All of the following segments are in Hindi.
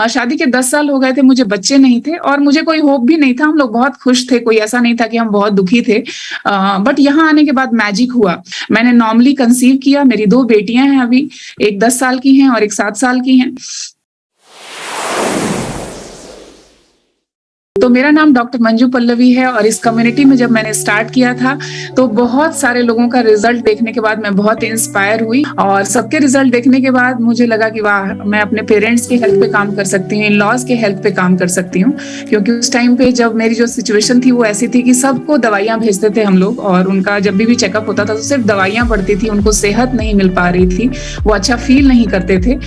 शादी के 10 साल हो गए थे, मुझे बच्चे नहीं थे और मुझे कोई होप भी नहीं था, हम लोग बहुत खुश थे, कोई ऐसा नहीं था कि हम बहुत दुखी थे। बट यहाँ आने के बाद मैजिक हुआ। मैंने नॉर्मली कंसीव किया, मेरी 2 बेटियाँ हैं अभी, एक 10 साल की हैं और एक 7 साल की हैं। तो मेरा नाम डॉक्टर मंजू पल्लवी है और इस कम्युनिटी में जब मैंने स्टार्ट किया था, तो बहुत सारे लोगों का रिजल्ट देखने के बाद मैं बहुत इंस्पायर हुई और सबके रिजल्ट देखने के बाद मुझे लगा कि वाह! मैं अपने पेरेंट्स की हेल्थ पे काम कर सकती हूँ, इन-लॉज़ के हेल्थ पे काम कर सकती हूँ। क्योंकि उस टाइम पे जब मेरी जो सिचुएशन थी वो ऐसी थी कि सबको दवाइयाँ भेजते थे हम लोग और उनका जब भी चेकअप होता था तो सिर्फ दवाइयाँ पड़ती थी, उनको सेहत नहीं मिल पा रही थी, वो अच्छा फ़ील नहीं करते थे।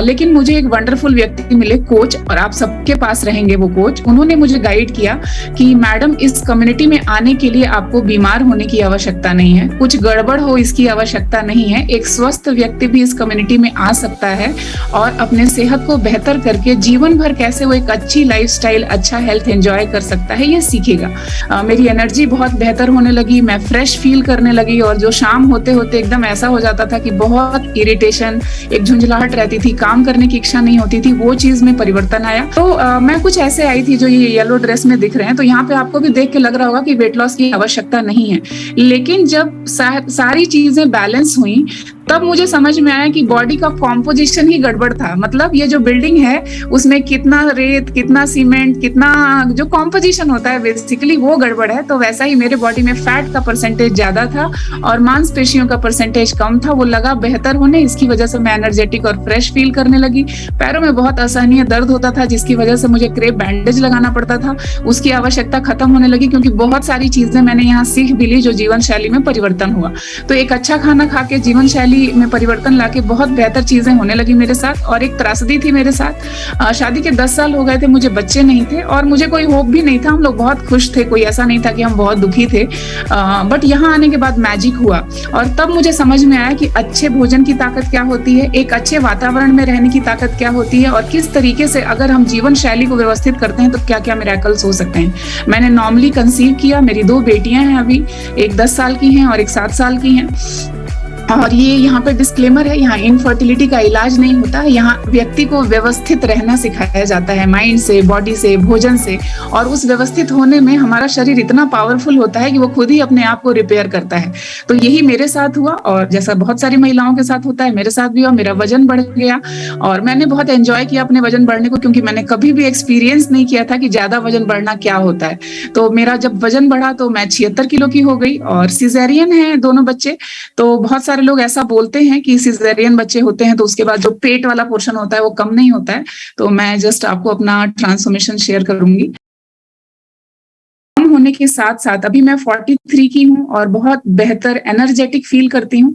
लेकिन मुझे एक वंडरफुल व्यक्ति मिले कोच और आप सबके पास रहेंगे वो कोच। उन्होंने मुझे गाइड किया कि मैडम इस कम्युनिटी में आने के लिए आपको बीमार होने की आवश्यकता नहीं है, कुछ गड़बड़ हो इसकी आवश्यकता नहीं है। एक स्वस्थ व्यक्ति भी इस कम्युनिटी में आ सकता है और अपने सेहत को बेहतर करके जीवन भर कैसे वो एक अच्छी लाइफस्टाइल, अच्छा हेल्थ एंजॉय कर सकता है, ये सीखेगा। मेरी एनर्जी बहुत बेहतर होने लगी, मैं फ्रेश फील करने लगी और जो शाम होते-होते एकदम ऐसा हो जाता था कि बहुत इरिटेशन, एक झुंझलाहट रहती थी, काम करने की इच्छा नहीं होती थी, वो चीज़ में परिवर्तन आया। तो मैं कुछ ऐसे आई थी जो ये येलो ड्रेस में दिख रहे हैं, तो यहाँ पे आपको भी देख के लग रहा होगा कि वेट लॉस की आवश्यकता नहीं है। लेकिन जब सारी चीज़ें बैलेंस हुई, तब मुझे समझ में आया कि बॉडी का कॉम्पोजिशन ही गड़बड़ था। मतलब ये जो बिल्डिंग है, उसमें कितना रेत, कितना सीमेंट, कितना जो कॉम्पोजिशन होता है बेसिकली वो गड़बड़ है। तो वैसा ही मेरे बॉडी में फैट का परसेंटेज ज़्यादा था और मांसपेशियों का परसेंटेज कम था। वो लगा बेहतर होने, इसकी वजह से मैं एनर्जेटिक और फ्रेश फील करने लगी। पैरों में बहुत असहनीय दर्द होता था, जिसकी वजह से मुझे क्रेप बैंडेज लगाना पड़ता था। उसकी आवश्यकता खत्म होने लगी क्योंकि बहुत सारी चीज़ें मैंने यहाँ सीख भी ली जो जीवन शैली में परिवर्तन हुआ। तो एक अच्छा खाना खा के जीवन शैली में परिवर्तन लाके बहुत बेहतर चीज़ें होने लगी मेरे साथ। और एक त्रासदी थी मेरे साथ। शादी के 10 साल हो गए थे, मुझे बच्चे नहीं थे और मुझे कोई होप भी नहीं था, हम लोग बहुत खुश थे, कोई ऐसा नहीं था कि हम बहुत दुखी थे। बट यहाँ आने के बाद मैजिक हुआ और तब मुझे समझ में आया कि अच्छे भोजन की ताकत क्या होती है, एक अच्छे वातावरण में रहने की ताकत क्या होती है और किस तरीके से अगर हम जीवन शैली को व्यवस्थित करते हैं तो क्या-क्या मिरेकल्स हो सकते हैं। मैंने नॉर्मली कंसीव किया, मेरी 2 बेटियाँ हैं अभी, एक 10 साल की हैं और एक 7 साल की हैं। और ये यहाँ पे डिस्क्लेमर है, यहाँ इनफर्टिलिटी का इलाज नहीं होता है, यहाँ व्यक्ति को व्यवस्थित रहना सिखाया जाता है माइंड से, बॉडी से, भोजन से। और उस व्यवस्थित होने में हमारा शरीर इतना पावरफुल होता है कि वो खुद ही अपने आप को रिपेयर करता है। तो यही मेरे साथ हुआ और जैसा बहुत सारी महिलाओं के साथ होता है, मेरे साथ भी हुआ। मेरा वजन बढ़ गया और मैंने बहुत एंजॉय किया अपने वजन बढ़ने को, क्योंकि मैंने कभी भी एक्सपीरियंस नहीं किया था कि ज्यादा वजन बढ़ना क्या होता है। तो मेरा जब वजन बढ़ा तो मैं 76 किलो की हो गई और सिजेरियन है दोनों बच्चे। तो बहुत सारे लोग ऐसा बोलते हैं कि सिजेरियन बच्चे होते हैं तो उसके बाद जो पेट वाला पोर्शन होता है वो कम नहीं होता है। तो मैं जस्ट आपको अपना ट्रांसफॉर्मेशन शेयर करूंगी। कम होने के साथ-साथ अभी मैं 43 की हूँ और बहुत बेहतर एनर्जेटिक फील करती हूँ।